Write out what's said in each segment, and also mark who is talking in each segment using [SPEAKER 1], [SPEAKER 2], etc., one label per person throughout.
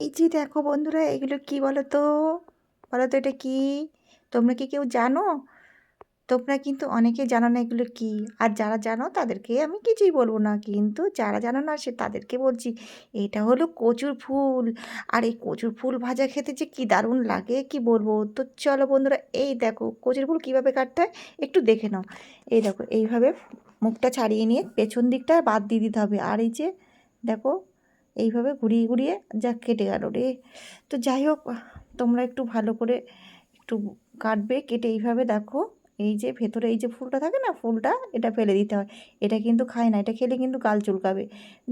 [SPEAKER 1] এই যে দেখো বন্ধুরা, এগুলো কি বলো তো? বলো তো এটা কি? তোমরা কি কেউ জানো? তোমরা কিন্তু অনেকে জানো না এগুলো কি। আর যারা জানো তাদেরকে আমি কিছুই বলবো না, কিন্তু যারা জানো না সে তাদেরকে বলছি। এটা হলো কচুর ফুল। আর এই কচুর ফুল ভাজা খেতে যে কি দারুণ লাগে কি বলবো। তো চলো বন্ধুরা, এই দেখো কচুর ফুল কিভাবে কাটতে হয় একটু দেখে নাও। এই দেখো এইভাবে মুখটা ছাড়িয়ে নিয়ে পেছন দিকটা বাদ দিয়ে দিতে হবে। আর এই যে দেখো এইভাবে ঘুরিয়ে ঘুরিয়ে যা কেটে গেল রে। তো যাই হোক, তোমরা একটু ভালো করে একটু কাটবে। কেটে এইভাবে দেখো, এই যে ভেতরে এই যে ফুলটা থাকে না, ফুলটা এটা ফেলে দিতে হয়। এটা কিন্তু খায় না, এটা খেলে কিন্তু গাল চুলকাবে।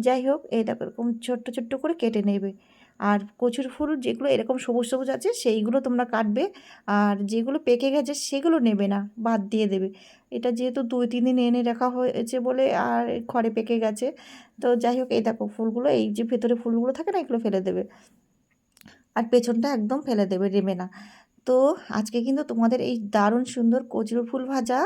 [SPEAKER 1] যাই হোক, এই দেখো এরকম ছোট্ট ছোট্ট করে কেটে নেবে। আর কচুর ফুল যেগুলো এরকম সবুজ সবুজ আছে সেইগুলো তোমরা কাটবে। আর যেগুলো পেকে গেছে সেগুলো নেবে না, বাদ দিয়ে দেবে। এটা যেহেতু 2-3 দিন এনে রাখা হয়েছে বলে আর খড়ে পেকে গেছে। তো যাই হোক, এই দেখো ফুলগুলো, এই যে ভেতরে ফুলগুলো থাকে না, এগুলো ফেলে দেবে। আর পেছনটা একদম ফেলে দেবে, নেবে না। তো আজকে কিন্তু তোমাদের এই দারুণ সুন্দর কচুর ফুল ভাজা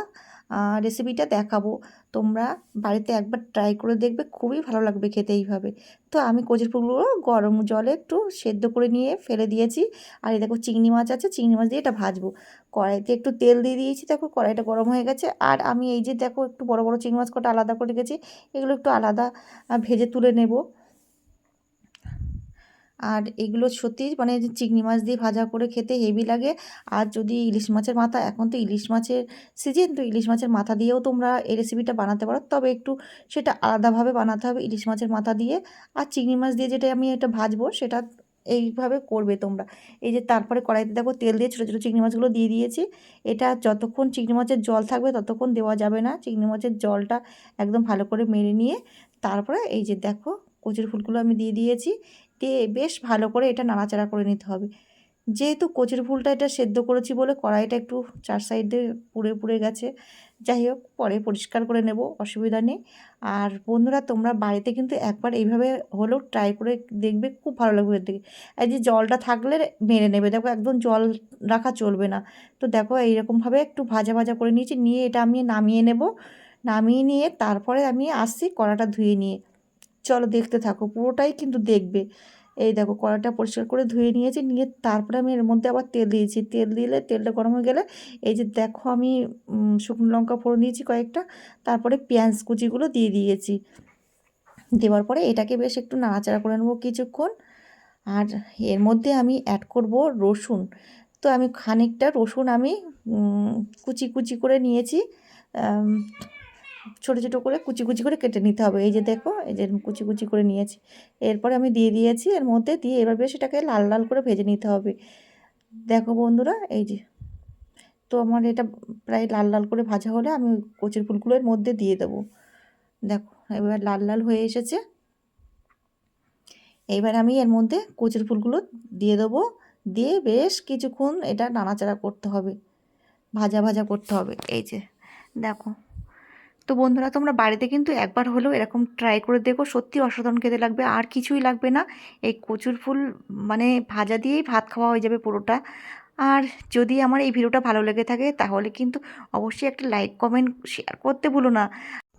[SPEAKER 1] রেসিপিটা দেখাবো। তোমরা বাড়িতে একবার ট্রাই করে দেখবে, খুবই ভালো লাগবে খেতে এইভাবে। তো আমি কচুর ফুলগুলো গরম জলে একটু সেদ্ধ করে নিয়ে ফেলে দিয়েছি। আর এই দেখো চিংড়ি মাছ আছে, চিংড়ি মাছ দিয়ে এটা ভাজবো। কড়াইতে একটু তেল দিয়ে দিয়েছি, দেখো কড়াইটা গরম হয়ে গেছে। আর আমি এই যে দেখো একটু বড় বড় চিংড়ি মাছ কটা আলাদা করে রেখেছি, এগুলো একটু আলাদা ভেজে তুলে নেব। আর এগুলো সত্যি মানে যে চিংড়ি মাছ দিয়ে ভাজা করে খেতে হেভি লাগে। আর যদি ইলিশ মাছের মাথা, এখন তো ইলিশ মাছের সিজন, তো ইলিশ মাছের মাথা দিয়েও তোমরা এই রেসিপিটা বানাতে পারো, তবে একটু সেটা আলাদাভাবে বানাতে হবে ইলিশ মাছের মাথা দিয়ে। আর চিংড়ি মাছ দিয়ে যেটা আমি এটা ভাজবো সেটা এইভাবে করবে তোমরা। এই যে তারপরে কড়াইতে দেখো তেল দিয়ে ছোটো ছোটো চিংড়ি মাছগুলো দিয়ে দিয়েছি। এটা যতক্ষণ চিংড়ি মাছের জল থাকবে ততক্ষণ দেওয়া যাবে না, চিংড়ি মাছের জলটা একদম ভালো করে মেরে নিয়ে তারপরে এই যে দেখো কচুর ফুলগুলো আমি দিয়ে দিয়েছি। দিয়ে বেশ ভালো করে এটা নাড়াচাড়া করে নিতে হবে। যেহেতু কচুর ফুলটা এটা সেদ্ধ করেছি বলে কড়াইটা একটু চার সাইডে পুড়ে পুড়ে গেছে। যাই হোক, পরে পরিষ্কার করে নেব, অসুবিধা নেই। আর বন্ধুরা তোমরা বাড়িতে কিন্তু একবার এইভাবে হলেও ট্রাই করে দেখবে, খুব ভালো লাগবে দেখে। এই যে জলটা থাকলে মেরে নেবে, দেখো একদম জল রাখা চলবে না। তো দেখো এইরকমভাবে একটু ভাজা ভাজা করে নিয়েছি, নিয়ে এটা আমি নামিয়ে নেব। নামিয়ে নিয়ে তারপরে আমি আসছি কড়াটা ধুয়ে নিয়ে। চলো দেখতে থাকো, পুরোটাই কিন্তু দেখবে। এই দেখো কড়াইটা পরিষ্কার করে ধুয়ে নিয়েছি, নিয়ে তারপরে আমি এর মধ্যে আবার তেল দিয়েছি। তেল দিলে তেলটা গরম হয়ে গেলে এই যে দেখো আমি শুকনো লঙ্কা ফোড়ন দিয়েছি কয়েকটা। তারপরে পেঁয়াজ কুচিগুলো দিয়ে দিয়েছি। দেওয়ার পরে এটাকে বেশ একটু নাড়াচাড়া করে নেবো কিছুক্ষণ। আর এর মধ্যে আমি অ্যাড করব রসুন। তো আমি খানিকটা রসুন আমি কুচি কুচি করে নিয়েছি। ছোটো ছোটো করে কুচি কুচি করে কেটে নিতে হবে। এই যে দেখো, এই যে কুচি কুচি করে নিয়েছি। এরপরে আমি দিয়ে দিয়েছি এর মধ্যে, দিয়ে এবার বেশ এটাকে লাল লাল করে ভেজে নিতে হবে। দেখো বন্ধুরা, এই যে তো আমার এটা প্রায় লাল লাল করে ভাজা হলে আমি কচুর ফুলগুলো এর মধ্যে দিয়ে দেবো। দেখো এবার লাল লাল হয়ে এসেছে। এইবার আমি এর মধ্যে কচুর ফুলগুলো দিয়ে দেবো। দিয়ে বেশ কিছুক্ষণ এটা নাড়াচাড়া করতে হবে, ভাজা ভাজা করতে হবে। এই যে দেখো। তো বন্ধুরা তোমরা বাড়িতে কিন্তু একবার হলেও এরকম ট্রাই করে দেখো, সত্যি অসাধারণ খেতে লাগবে, আর কিছুই লাগবে না। এই কচুর ফুল মানে ভাজা দিয়েই ভাত খাওয়া হয়ে যাবে পুরোটা। আর যদি আমার এই ভিডিওটা ভালো লেগে থাকে তাহলে কিন্তু অবশ্যই একটা লাইক কমেন্ট শেয়ার করতে ভুলো না।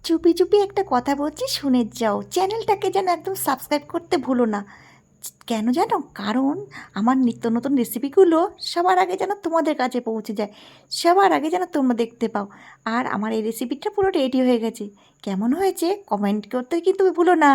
[SPEAKER 1] চুপি চুপি একটা কথা বলছি, শুনে যাও। চ্যানেলটাকে যেন একদম সাবস্ক্রাইব করতে ভুলো না। কেন জানো? কারণ আমার নিত্য নতুন রেসিপিগুলো সবার আগে যেন তোমাদের কাছে পৌঁছে যায়, সবার আগে যেন তোমরা দেখতে পাও। আর আমার এই রেসিপিটা পুরো রেডি হয়ে গেছে, কেমন হয়েছে কমেন্ট করতে কিন্তু ভুলো না।